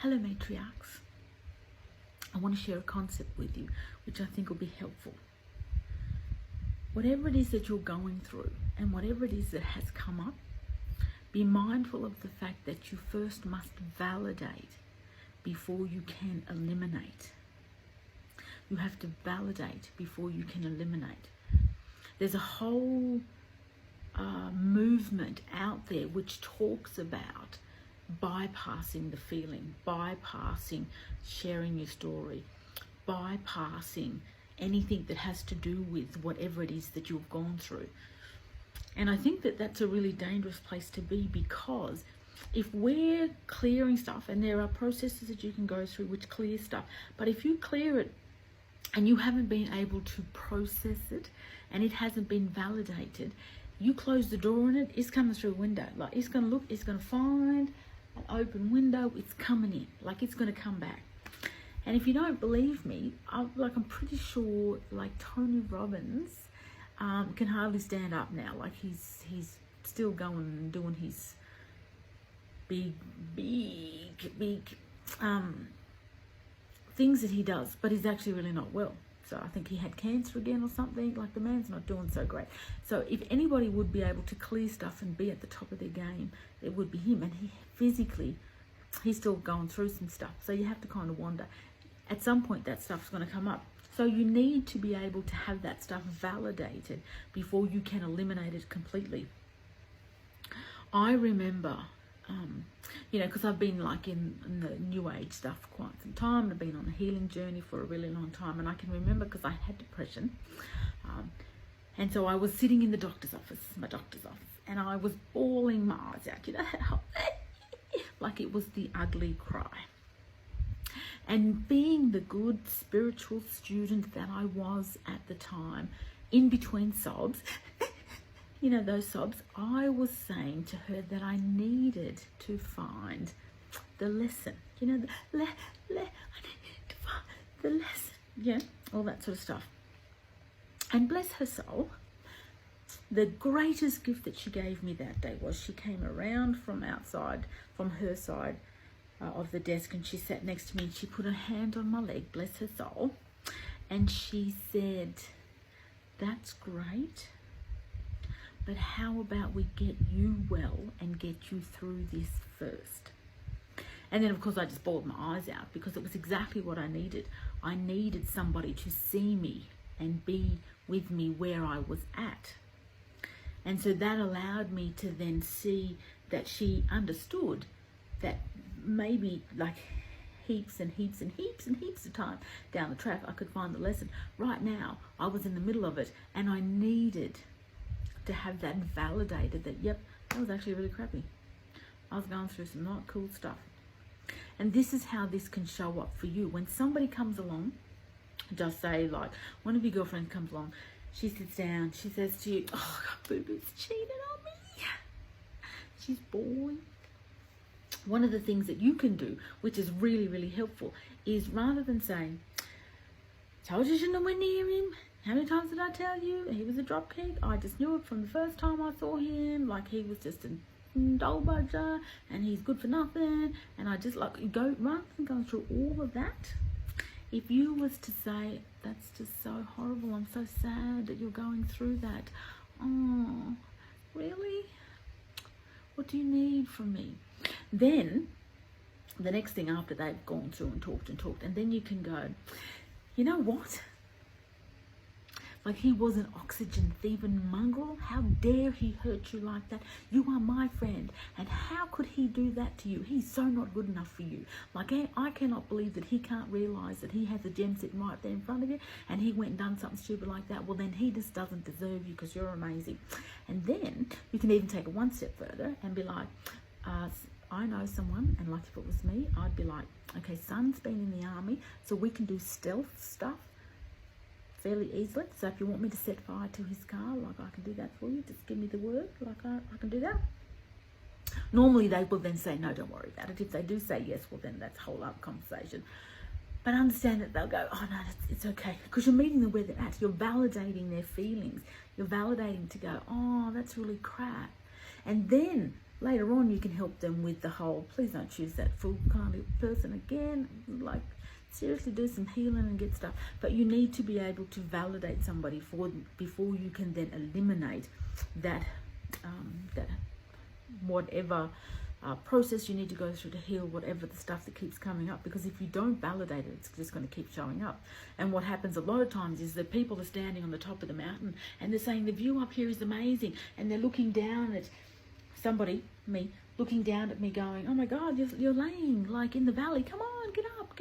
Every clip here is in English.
Hello matriarchs. I want to share a concept with you which I think will be helpful. Whatever it is that you're going through and whatever it is that has come up, be mindful of the fact that you first must validate before you can eliminate. You have to validate before you can eliminate. There's a whole movement out there which talks about bypassing the feeling, bypassing sharing your story, bypassing anything that has to do with whatever it is that you've gone through. And I think that that's a really dangerous place to be, because if we're clearing stuff, and there are processes that you can go through which clear stuff, but if you clear it and you haven't been able to process it and it hasn't been validated, you close the door on it, it's coming through a window. Like, it's going to look, it's going to find an open window, it's coming in, like it's going to come back. And if you don't believe me, I'm pretty sure like Tony Robbins can hardly stand up now. Like he's still going and doing his big things that he does, but he's actually really not well. So I think he had cancer again or something. Like, the man's not doing so great. So if anybody would be able to clear stuff and be at the top of their game, it would be him. And he's still going through some stuff. So you have to kind of wonder. At some point that stuff's going to come up. So you need to be able to have that stuff validated before you can eliminate it completely. I remember, because I've been like in the new age stuff for quite some time, and I've been on a healing journey for a really long time, and I can remember because I had depression, and so I was sitting in my doctor's office, and I was bawling my eyes out, like it was the ugly cry. And being the good spiritual student that I was at the time, in between sobs, those sobs, I was saying to her that I needed to find the lesson. I needed to find the lesson. All that sort of stuff. And bless her soul, the greatest gift that she gave me that day was she came around from outside, from her side of the desk, and she sat next to me, and she put her hand on my leg, bless her soul, and she said, "That's great, but how about we get you well and get you through this first?" And then, of course, I just bawled my eyes out, because it was exactly what I needed. I needed somebody to see me and be with me where I was at. And so that allowed me to then see that she understood that maybe like heaps and heaps and heaps and heaps of time down the track I could find the lesson. Right now, I was in the middle of it, and I needed to have that validated that, yep, that was actually really crappy. I was going through some not cool stuff. And this is how this can show up for you. When somebody comes along, just say like one of your girlfriends comes along, she sits down, she says to you, "Oh, Boo-Boo's cheated on me. She's boring." One of the things that you can do, which is really, really helpful, is rather than saying, "Told you shouldn't have went near him. How many times did I tell you? He was a dropkick. I just knew it from the first time I saw him. Like, he was just a dull budger, and he's good for nothing." And I just go, rather than going through all of that, if you was to say, "That's just so horrible. I'm so sad that you're going through that. Oh, really? What do you need from me?" Then the next thing, after they've gone through and talked, and then you can go, "You know what? Like, he was an oxygen thieving mongrel. How dare he hurt you like that? You are my friend, and how could he do that to you? He's so not good enough for you. Like, I cannot believe that he can't realise that he has a gem sitting right there in front of you, and he went and done something stupid like that. Well, then he just doesn't deserve you, because you're amazing." And then you can even take it one step further and be like, I know someone, and like if it was me, I'd be like, "Okay, son's been in the army, so we can do stealth stuff fairly easily. So if you want me to set fire to his car, like, I can do that for you. Just give me the word, like I can do that." Normally they will then say, "No, don't worry about it." If they do say yes, well, then that's a whole other conversation. But understand that they'll go, "Oh no, it's okay," because you're meeting them where they're at. You're validating their feelings. You're validating to go, "Oh, that's really crap." And then later on you can help them with the whole, please don't choose that fool kind of person again, like seriously do some healing and get stuff. But you need to be able to validate somebody before you can then eliminate that that whatever process you need to go through to heal whatever the stuff that keeps coming up. Because if you don't validate it, it's just going to keep showing up. And what happens a lot of times is that people are standing on the top of the mountain and they're saying the view up here is amazing, and they're looking down at somebody, me, looking down at me going, oh my God, you're laying like in the valley, come on, get up,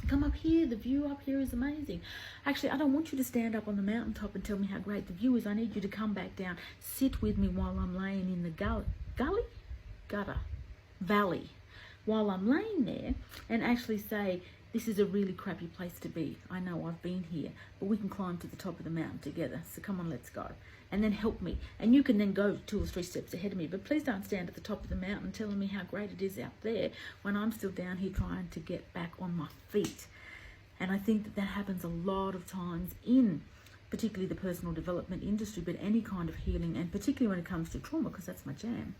come up here, the view up here is amazing. Actually, I don't want you to stand up on the mountaintop and tell me how great the view is. I need you to come back down, sit with me while I'm laying in the valley, while I'm laying there, and actually say, this is a really crappy place to be. I know, I've been here, but we can climb to the top of the mountain together. So come on, let's go. And then help me. And you can then go 2 or 3 steps ahead of me, but please don't stand at the top of the mountain telling me how great it is out there when I'm still down here trying to get back on my feet. And I think that happens a lot of times in particularly the personal development industry, but any kind of healing, and particularly when it comes to trauma, because that's my jam.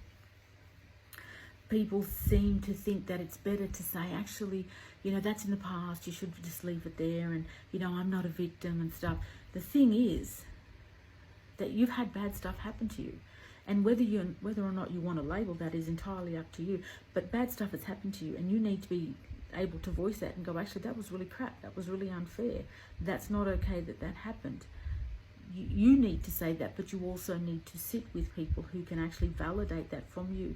People seem to think that it's better to say, actually, that's in the past, you should just leave it there, and, I'm not a victim and stuff. The thing is that you've had bad stuff happen to you. And whether or not you want to label that is entirely up to you. But bad stuff has happened to you, and you need to be able to voice that and go, actually, that was really crap. That was really unfair. That's not okay that happened. You need to say that, but you also need to sit with people who can actually validate that for you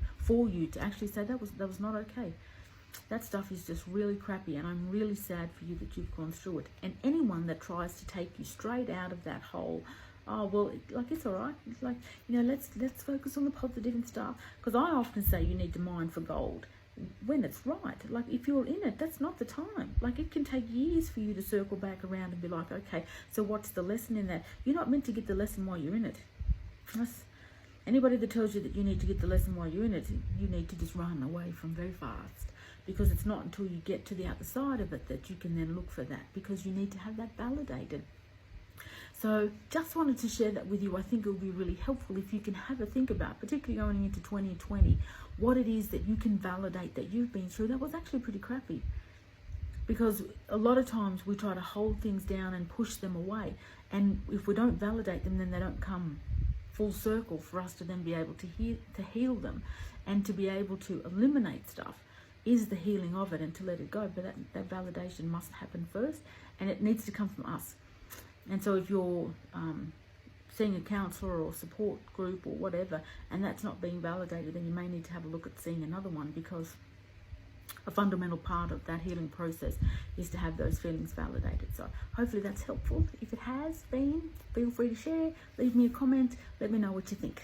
to actually say that was not okay. That stuff is just really crappy, and I'm really sad for you that you've gone through it. And anyone that tries to take you straight out of that whole, oh well, like it's all right. It's like, let's focus on the positive and stuff. Because I often say you need to mine for gold when it's right. Like if you're in it, that's not the time. Like it can take years for you to circle back around and be like, okay, so what's the lesson in that? You're not meant to get the lesson while you're in it. Anybody that tells you that you need to get the lesson while you're in it, you need to just run away from very fast. Because it's not until you get to the other side of it that you can then look for that, because you need to have that validated. So just wanted to share that with you. I think it will be really helpful if you can have a think about, particularly going into 2020, what it is that you can validate that you've been through that was actually pretty crappy. Because a lot of times we try to hold things down and push them away. And if we don't validate them, then they don't come full circle for us to then be able to heal them, and to be able to eliminate stuff is the healing of it, and to let it go. But that validation must happen first, and it needs to come from us. And so if you're seeing a counsellor or support group or whatever, and that's not being validated, then you may need to have a look at seeing another one, because a fundamental part of that healing process is to have those feelings validated. So hopefully that's helpful. If it has been, feel free to share, leave me a comment, let me know what you think.